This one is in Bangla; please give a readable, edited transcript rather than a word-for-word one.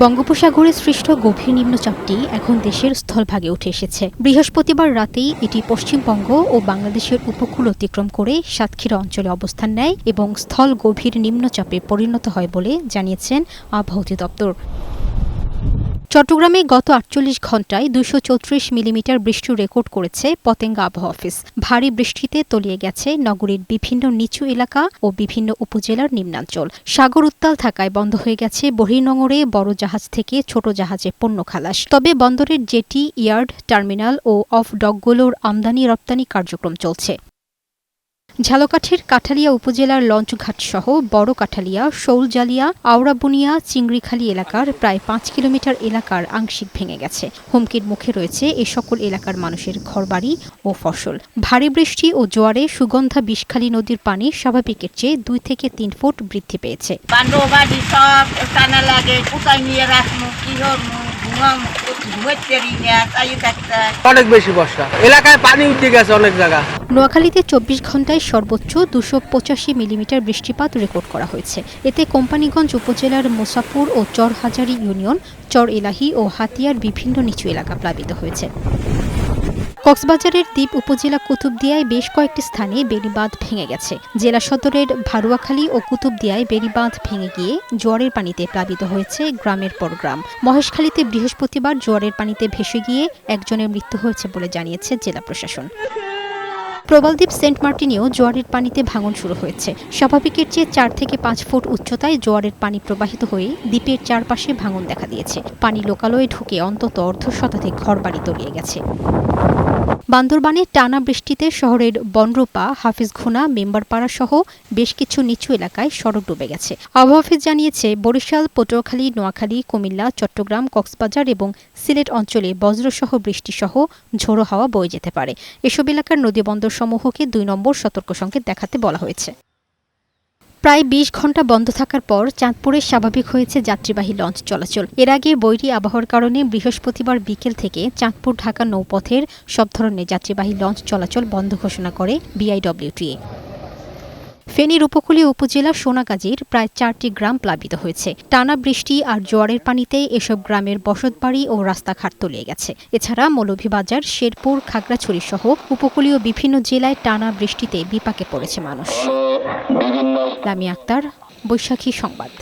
বঙ্গোপসাগরে সৃষ্ট গভীর নিম্নচাপটি এখন দেশের স্থলভাগে উঠে এসেছে। বৃহস্পতিবার রাতেই এটি পশ্চিমবঙ্গ ও বাংলাদেশের উপকূল অতিক্রম করে সাতক্ষীরা অঞ্চলে অবস্থান নেয় এবং স্থল গভীর নিম্নচাপে পরিণত হয় বলে জানিয়েছেন আবহাওয়া অধিদপ্তর। চট্টগ্রামে গত ৪৮ ঘণ্টায় ২৩৪ মিলিমিটার বৃষ্টি রেকর্ড করেছে পতেঙ্গা আবহাওয়া অফিস। ভারী বৃষ্টিতে তলিয়ে গেছে নগরীর বিভিন্ন নিচু এলাকা ও বিভিন্ন উপজেলার নিম্নাঞ্চল। সাগর উত্তাল থাকায় বন্ধ হয়ে গেছে বহির্নোঙরে বড় জাহাজ থেকে ছোট জাহাজে পণ্য খালাস। তবে বন্দরের জেটি, ইয়ার্ড, টার্মিনাল ও অফ ডকগুলোর আমদানি রপ্তানি কার্যক্রম চলছে। ঝালকাঠির কাঠালিয়া উপজেলার লঞ্চঘাটসহ বড় কাঠালিয়া, শৌলজালিয়া, আওড়াবুনিয়া, চিংড়িখালী এলাকার প্রায় ৫ কিলোমিটার এলাকার আংশিক ভেঙে গেছে। হুমকির মুখে রয়েছে এ সকল এলাকার মানুষের ঘরবাড়ি ও ফসল। ভারী বৃষ্টি ও জোয়ারে সুগন্ধা বিষখালী নদীর পানি স্বাভাবিকের চেয়ে ২ থেকে ৩ ফুট বৃদ্ধি পেয়েছে। অনেক বেশি বর্ষা, এলাকায় পানি উঠে গেছে অনেক জায়গা। নোয়াখালীতে ২৪ ঘণ্টায় সর্বোচ্চ ২৮৫ মিলিমিটার বৃষ্টিপাত রেকর্ড করা হয়েছে। এতে কোম্পানীগঞ্জ উপজেলার মুসাপুর ও চরহাজারী ইউনিয়ন, চর এলাহি ও হাতিয়ার বিভিন্ন নিচু এলাকা প্লাবিত হয়েছে। কক্সবাজারের দ্বীপ উপজেলা কুতুবদিয়ায় বেশ কয়েকটি স্থানে বেড়িবাঁধ ভেঙে গেছে। জেলা সদরের ভারুয়াখালী ও কুতুবদিয়ায় বেড়িবাঁধ ভেঙে গিয়ে জোয়ারের পানিতে প্লাবিত হয়েছে গ্রামের পর গ্রাম। মহেশখালীতে বৃহস্পতিবার জোয়ারের পানিতে ভেসে গিয়ে একজনের মৃত্যু হয়েছে বলে জানিয়েছে জেলা প্রশাসন। প্রবালদ্বীপ সেন্ট মার্টিনেও জোয়ারের পানিতে ভাঙন শুরু হয়েছে। স্বাভাবিকের চেয়ে ৪ থেকে ৫ ফুট উচ্চতায় জোয়ারের পানি প্রবাহিত হয়ে দ্বীপের চারপাশে ভাঙন দেখা দিয়েছে। পানি লোকালয়ে ঢুকে অন্তত অর্ধশতাধিক ঘরবাড়ি তলিয়ে গেছে। বান্দরবানে টানা বৃষ্টিতে শহরের বনরূপা, হাফিজখুনা, মেম্বারপাড়া সহ বেশ কিছু নিচু এলাকায় সড়ক ডুবে গেছে। আবহাওয়া অফিস জানিয়েছে, বরিশাল, পটুয়াখালী, নোয়াখালী, কুমিল্লা, চট্টগ্রাম, কক্সবাজার এবং সিলেট অঞ্চলে বজ্রসহ বৃষ্টিসহ ঝোড়ো হাওয়া বয়ে যেতে পারে। এসব এলাকার নদীবন্দরসমূহকে ২ নম্বর সতর্ক সংকেত দেখাতে বলা হয়েছে। প্রায় ২০ ঘণ্টা বন্ধ থাকার পর চাঁদপুরে স্বাভাবিক হয়েছে যাত্রীবাহী লঞ্চ চলাচল। এর আগে বৈরী আবহাওয়ার কারণে বৃহস্পতিবার বিকেল থেকে চাঁদপুর ঢাকা নৌপথের সব ধরনের যাত্রীবাহী লঞ্চ চলাচল বন্ধ ঘোষণা করে বিআইডব্লিউটিএ। ফেনীর উপকূলীয় উপজেলা সোনাগাজীর প্রায় ৪টি গ্রাম প্লাবিত হয়েছে। টানা বৃষ্টি আর জোয়ারের পানিতে এসব গ্রামের বসতবাড়ি ও রাস্তাঘাট তলিয়ে গেছে। এছাড়া মৌলভীবাজার, শেরপুর, খাগড়াছড়ি সহ উপকূলীয় বিভিন্ন জেলায় টানা বৃষ্টিতে বিপাকে পড়েছে মানুষ। লামিয়া আক্তার, বৈশাখী সংবাদ।